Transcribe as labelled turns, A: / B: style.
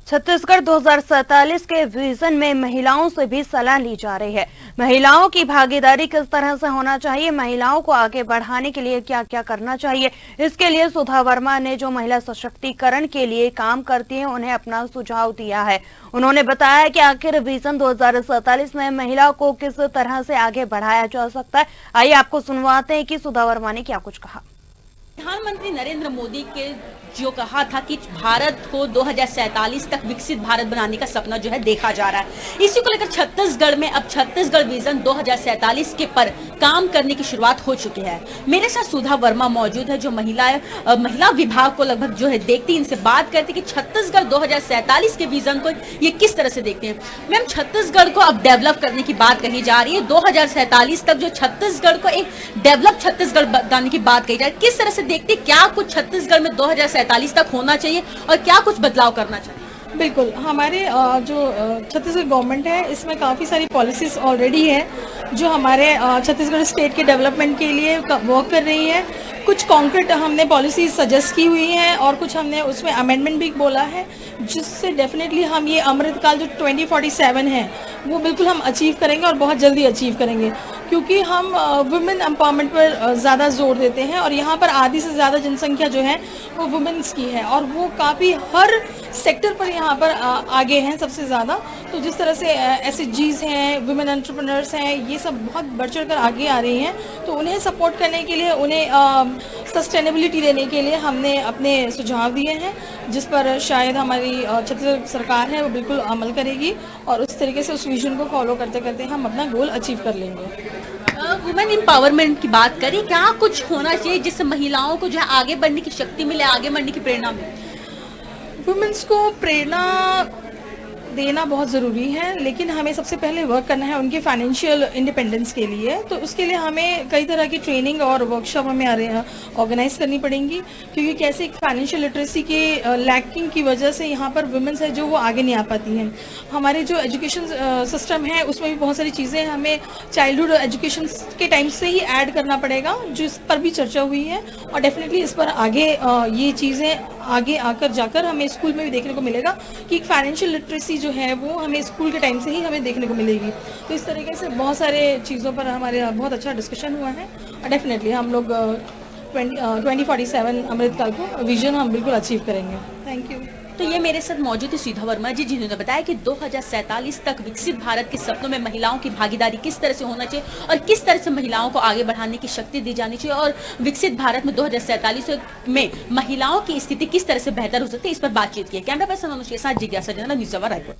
A: छत्तीसगढ़ 2047 के विजन में महिलाओं से भी सलाह ली जा रही है। महिलाओं की भागीदारी किस तरह से होना चाहिए, महिलाओं को आगे बढ़ाने के लिए क्या क्या करना चाहिए, इसके लिए सुधा वर्मा ने जो महिला सशक्तिकरण के लिए काम करती हैं उन्हें अपना सुझाव दिया है। उन्होंने बताया कि आखिर विजन 2047 में महिलाओं को किस तरह से आगे बढ़ाया जा सकता है। आइए आपको सुनवाते हैं कि सुधा वर्मा ने क्या कुछ कहा।
B: प्रधानमंत्री नरेंद्र मोदी के जो कहा था कि भारत को 2047 तक विकसित भारत बनाने का सपना जो है देखा जा रहा है। इसी को लेकर छत्तीसगढ़ में अब छत्तीसगढ़ विजन 2047 के पर काम करने की शुरुआत हो चुकी है। मेरे साथ सुधा वर्मा मौजूद है जो महिला विभाग को लगभग जो है देखती, इनसे बात करती कि छत्तीसगढ़ 2047 के विजन को ये किस तरह से देखते हैं। मैम, छत्तीसगढ़ को अब डेवलप करने की बात कही जा रही है। 2047 तक जो छत्तीसगढ़ को एक डेवलप छत्तीसगढ़ बनाने की बात कही जा रही है, किस तरह से देखते, क्या कुछ छत्तीसगढ़ में 2047 तक होना चाहिए और क्या कुछ बदलाव करना चाहिए?
C: बिल्कुल, हमारे जो छत्तीसगढ़ गवर्नमेंट है इसमें काफ़ी सारी पॉलिसीज़ ऑलरेडी है जो हमारे छत्तीसगढ़ स्टेट के डेवलपमेंट के लिए वर्क कर रही है। कुछ कॉन्क्रीट हमने पॉलिसीज सजेस्ट की हुई हैं और कुछ हमने उसमें अमेंडमेंट भी बोला है, जिससे डेफिनेटली हम ये अमृतकाल जो 2047 है वो बिल्कुल हम अचीव करेंगे और बहुत जल्दी अचीव करेंगे, क्योंकि हम वुमेन एम्पावरमेंट पर ज़्यादा जोर देते हैं और यहाँ पर आधी से ज़्यादा जनसंख्या जो है वो वुमेन्स की है और वो काफ़ी हर सेक्टर पर यहाँ पर आगे हैं सबसे ज़्यादा। तो जिस तरह से SHGs हैं, वुमेन एंटरप्रेन्योर्स हैं, ये सब बहुत बढ़ चढ़ कर आगे आ रही हैं। तो उन्हें सपोर्ट करने के लिए, उन्हें सस्टेनेबिलिटी देने के लिए हमने अपने सुझाव दिए हैं, जिस पर शायद हमारी छत्तीसगढ़ सरकार है वो बिल्कुल अमल करेगी और उस तरीके से उस विजन को फॉलो करते करते हम अपना गोल अचीव कर लेंगे।
B: वुमेन एम्पावरमेंट की बात करें, क्या कुछ होना चाहिए जिससे महिलाओं को जो है आगे बढ़ने की शक्ति मिले, आगे बढ़ने की प्रेरणा मिले?
C: वुमेन्स को प्रेरणा देना बहुत ज़रूरी है, लेकिन हमें सबसे पहले वर्क करना है उनके फाइनेंशियल इंडिपेंडेंस के लिए। तो उसके लिए हमें कई तरह की ट्रेनिंग और वर्कशॉप हमें ऑर्गेनाइज करनी पड़ेंगी, क्योंकि कैसे फाइनेंशियल लिटरेसी के लैकिंग की वजह से यहाँ पर वुमेन्स है जो वो आगे नहीं आ पाती हैं। हमारे जो एजुकेशन सिस्टम है उसमें भी बहुत सारी चीज़ें हमें चाइल्डहुड एजुकेशन के टाइम से ही ऐड करना पड़ेगा, जिस पर भी चर्चा हुई है और डेफिनेटली इस पर आगे ये चीज़ें आगे आकर जाकर हमें स्कूल में भी देखने को मिलेगा कि फाइनेंशियल लिटरेसी जो है वो हमें स्कूल के टाइम से ही हमें देखने को मिलेगी। तो इस तरीके से बहुत सारे चीज़ों पर हमारे बहुत अच्छा डिस्कशन हुआ है और डेफिनेटली हम लोग 2047 अमृतकाल को विजन हम बिल्कुल अचीव करेंगे। Thank you.
B: तो ये मेरे साथ मौजूद है सुधा वर्मा जी, जिन्होंने बताया कि 2047 तक विकसित भारत के सपनों में महिलाओं की भागीदारी किस तरह से होना चाहिए और किस तरह से महिलाओं को आगे बढ़ाने की शक्ति दी जानी चाहिए और विकसित भारत में 2047 में महिलाओं की स्थिति किस तरह से बेहतर हो सकती है, इस पर बातचीत की। कैमरा पर्सन अनुष्का के साथ जिज्ञासा न्यूज़ रायपुर।